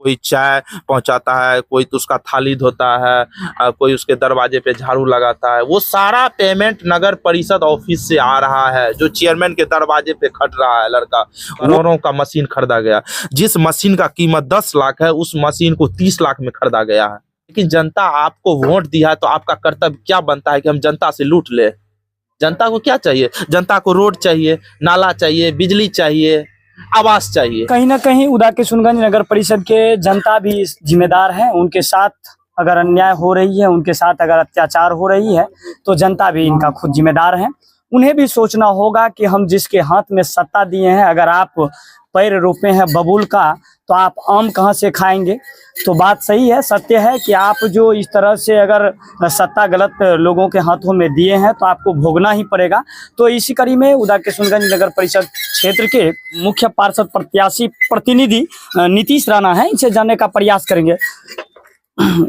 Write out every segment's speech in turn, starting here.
कोई चाय पहुंचाता है, कोई तो उसका थाली धोता है, कोई उसके दरवाजे पे झाड़ू लगाता है। वो सारा पेमेंट नगर परिषद ऑफिस से आ रहा है। जो चेयरमैन के दरवाजे पे खट रहा है लड़का, करोड़ों का मशीन खरीदा गया। जिस मशीन का कीमत 10 लाख है, उस मशीन को 30 लाख में खरीदा गया है। लेकिन जनता आपको वोट दिया है तो आपका कर्तव्य क्या बनता है कि हम जनता से लूट ले। जनता को क्या चाहिए? जनता को रोड चाहिए, नाला चाहिए, बिजली चाहिए, आवास चाहिए। कहीं ना कहीं उदाकिशुनगंज नगर परिषद के जनता भी जिम्मेदार है। उनके साथ अगर अन्याय हो रही है, उनके साथ अगर अत्याचार हो रही है, तो जनता भी इनका खुद जिम्मेदार है। उन्हें भी सोचना होगा कि हम जिसके हाथ में सत्ता दिए हैं, अगर आप पैर रोपे हैं बबूल का, तो आप आम कहाँ से खाएंगे। तो बात सही है, सत्य है कि आप जो इस तरह से अगर सत्ता गलत लोगों के हाथों में दिए हैं तो आपको भोगना ही पड़ेगा। तो इसी कड़ी में उदाकिशुनगंज नगर परिषद क्षेत्र के मुख्य पार्षद प्रत्याशी प्रतिनिधि नीतीश राणा है, इनसे जानने का प्रयास करेंगे।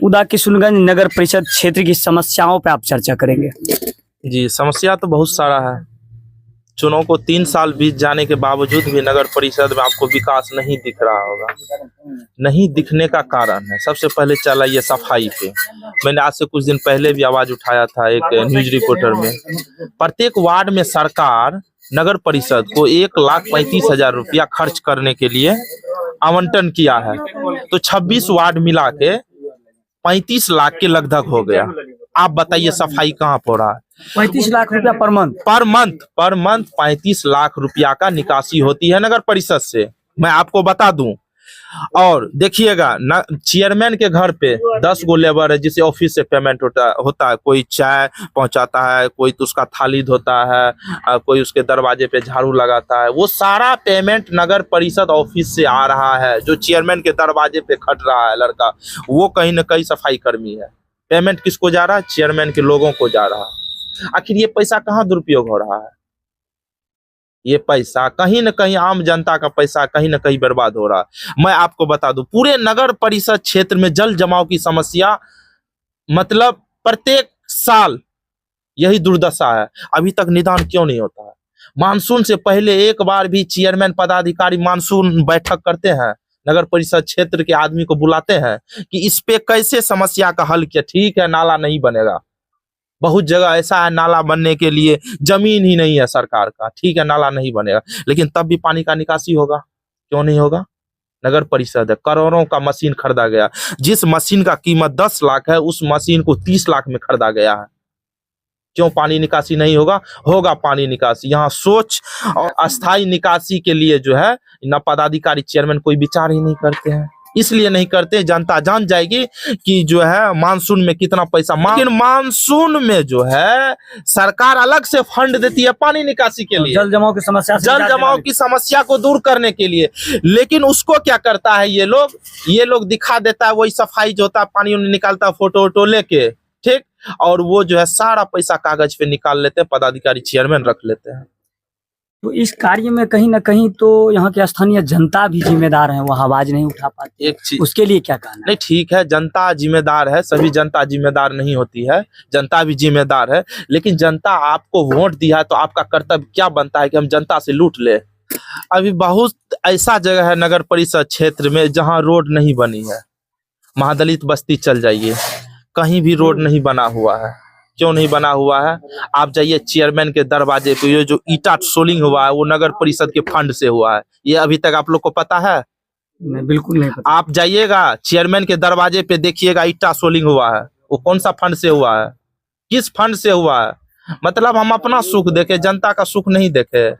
उदाकिशुनगंज नगर परिषद क्षेत्र की समस्याओं पर आप चर्चा करेंगे। जी, समस्या तो बहुत सारा है। चुनाव को 3 साल बीत जाने के बावजूद भी नगर परिषद में आपको विकास नहीं दिख रहा होगा। नहीं दिखने का कारण है, सबसे पहले चला ये सफाई पे। मैंने आज से कुछ दिन पहले भी आवाज उठाया था एक न्यूज रिपोर्टर में। प्रत्येक वार्ड में सरकार नगर परिषद को 1,35,000 रुपया खर्च करने के लिए आवंटन किया है। तो 26 वार्ड मिला के 35 लाख के लगभग हो गया। आप बताइए सफाई कहाँ हो रहा है? 35 लाख रुपया पर मंथ 35 लाख रुपया का निकासी होती है नगर परिषद से, मैं आपको बता दूं। और देखिएगा चेयरमैन के घर पे 10 गो लेबर है जिसे ऑफिस से पेमेंट होता है। कोई चाय पहुंचाता है, कोई तो उसका थाली धोता है, कोई उसके दरवाजे पे झाड़ू लगाता है। वो सारा पेमेंट नगर परिषद ऑफिस से आ रहा है। जो चेयरमैन के दरवाजे पे खट रहा है लड़का, वो कहीं ना कहीं सफाई कर्मी है। पेमेंट किसको जा रहा है? चेयरमैन के लोगों को जा रहा है। आखिर ये पैसा कहाँ दुरुपयोग हो रहा है? ये पैसा कहीं न कहीं आम जनता का पैसा कहीं न कहीं बर्बाद हो रहा है। मैं आपको बता दूं, पूरे नगर परिषद क्षेत्र में जल जमाव की समस्या, मतलब प्रत्येक साल यही दुर्दशा है। अभी तक निदान क्यों नहीं होता है? मानसून से पहले एक बार भी चेयरमैन पदाधिकारी मानसून बैठक करते हैं, नगर परिषद क्षेत्र के आदमी को बुलाते हैं कि इस पे कैसे समस्या का हल किया। ठीक है, नाला नहीं बनेगा, बहुत जगह ऐसा है नाला बनने के लिए जमीन ही नहीं है सरकार का। ठीक है, नाला नहीं बनेगा, लेकिन तब भी पानी का निकासी होगा। क्यों नहीं होगा? नगर परिषद है, करोड़ों का मशीन खरीदा गया। जिस मशीन का कीमत 10 लाख है, उस मशीन को 30 लाख में खरीदा गया है। क्यों पानी निकासी नहीं होगा? होगा पानी निकासी। यहाँ सोच और अस्थायी निकासी के लिए जो है न पदाधिकारी चेयरमैन कोई विचार ही नहीं करते हैं। इसलिए नहीं करते, जनता जान जाएगी कि जो है मानसून में कितना पैसा। लेकिन मानसून में जो है सरकार अलग से फंड देती है पानी निकासी के लिए, जल जमाव की समस्या को दूर करने के लिए। लेकिन उसको क्या करता है ये लोग दिखा देता है, वही सफाई जो होता है पानी निकालता है फोटो वोटो लेके, ठीक। और वो जो है सारा पैसा कागज पे निकाल लेते हैं, पदाधिकारी चेयरमैन रख लेते हैं। तो इस कार्य में कहीं ना कहीं तो यहाँ के स्थानीय जनता भी जिम्मेदार है, वो आवाज नहीं उठा पाती। एक चीज, उसके लिए क्या कहना? नहीं ठीक है, जनता जिम्मेदार है, सभी जनता जिम्मेदार नहीं होती है, जनता भी जिम्मेदार है। लेकिन जनता आपको वोट दिया है तो आपका कर्तव्य क्या बनता है कि हम जनता से लूट ले। अभी बहुत ऐसा जगह है नगर परिषद क्षेत्र में जहाँ रोड नहीं बनी है। महादलित बस्ती चल जाइए, कहीं भी रोड नहीं बना हुआ है। क्यों नहीं बना हुआ है? आप जाइए चेयरमैन के दरवाजे पे, ये जो ईटा सोलिंग हुआ है वो नगर परिषद के फंड से हुआ है। ये अभी तक आप लोग को पता है? नहीं, बिल्कुल नहीं पता। आप जाइएगा चेयरमैन के दरवाजे पे देखिएगा ईटा सोलिंग हुआ है, वो कौन सा फंड से हुआ है? किस फंड से हुआ है? मतलब हम अपना सुख देखे, जनता का सुख नहीं देखे।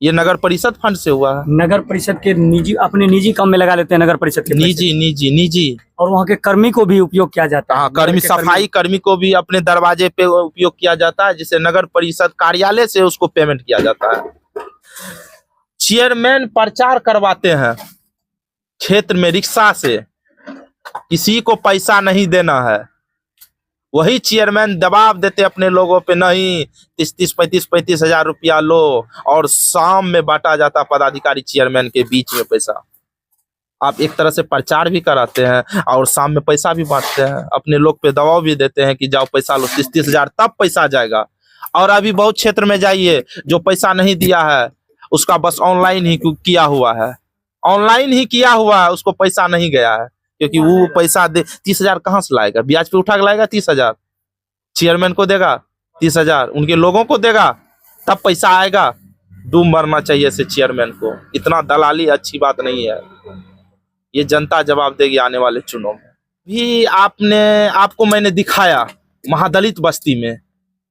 ये नगर परिषद फंड से हुआ है। नगर परिषद के अपने निजी काम में लगा लेते हैं नगर परिषद के निजी और वहाँ के कर्मी को भी उपयोग किया जाता है। हाँ, कर्मी, सफाई कर्मी को भी अपने दरवाजे पे उपयोग किया जाता है, जिसे नगर परिषद कार्यालय से उसको पेमेंट किया जाता है। चेयरमैन प्रचार करवाते हैं क्षेत्र में रिक्शा से, किसी को पैसा नहीं देना है। वही चेयरमैन दबाव देते अपने लोगों पे, नहीं 30-35 35 हजार रुपया लो, और शाम में बांटा जाता पदाधिकारी चेयरमैन के बीच में पैसा। आप एक तरह से प्रचार भी कराते हैं और शाम में पैसा भी बांटते हैं, अपने लोग पे दबाव भी देते हैं कि जाओ पैसा लो 30-30 हजार, तब पैसा जाएगा। और अभी बहुत क्षेत्र में जाइए, जो पैसा नहीं दिया है उसका बस ऑनलाइन ही किया हुआ है, ऑनलाइन ही किया हुआ है, उसको पैसा नहीं गया है, क्योंकि वो पैसा दे 30,000 कहाँ से लाएगा? ब्याज पे उठा के लाएगा 30,000, चेयरमैन को देगा 30,000, उनके लोगों को देगा, तब पैसा आएगा। डूब मरना चाहिए से चेयरमैन को, इतना दलाली अच्छी बात नहीं है। ये जनता जवाब देगी आने वाले चुनाव में भी। आपको मैंने दिखाया महादलित बस्ती में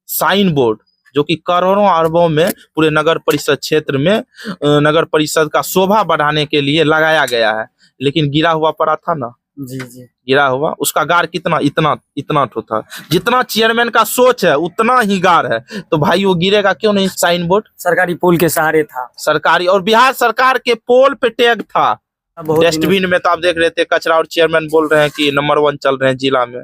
साइन बोर्ड, जो कि करोड़ों अरबों में पूरे नगर परिषद क्षेत्र में नगर परिषद का शोभा बढ़ाने के लिए लगाया गया है, लेकिन गिरा हुआ पड़ा था ना। जी जी, गिरा हुआ, उसका गार कितना, इतना ठो था। जितना चेयरमैन का सोच है उतना ही गार है, तो भाई वो गिरेगा क्यों नहीं? साइन बोर्ड सरकारी पोल के सहारे था, सरकारी, और बिहार सरकार के पोल पे टैग था। बहुत डस्टबिन में तो आप देख रहे थे कचरा, और चेयरमैन बोल रहे हैं कि नंबर 1 चल रहे हैं जिला में।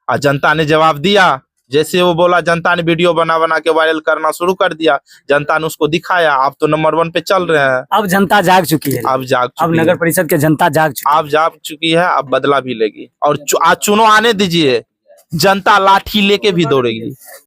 और जनता ने जवाब दिया, जैसे वो बोला जनता ने वीडियो बना बना के वायरल करना शुरू कर दिया, जनता ने उसको दिखाया, आप तो नंबर 1 पे चल रहे हैं। अब जनता जाग चुकी है, अब नगर परिषद के जनता जाग चुकी है, अब बदला भी लेगी। और आज चुनाव आने दीजिए, जनता लाठी लेके भी दौड़ेगी।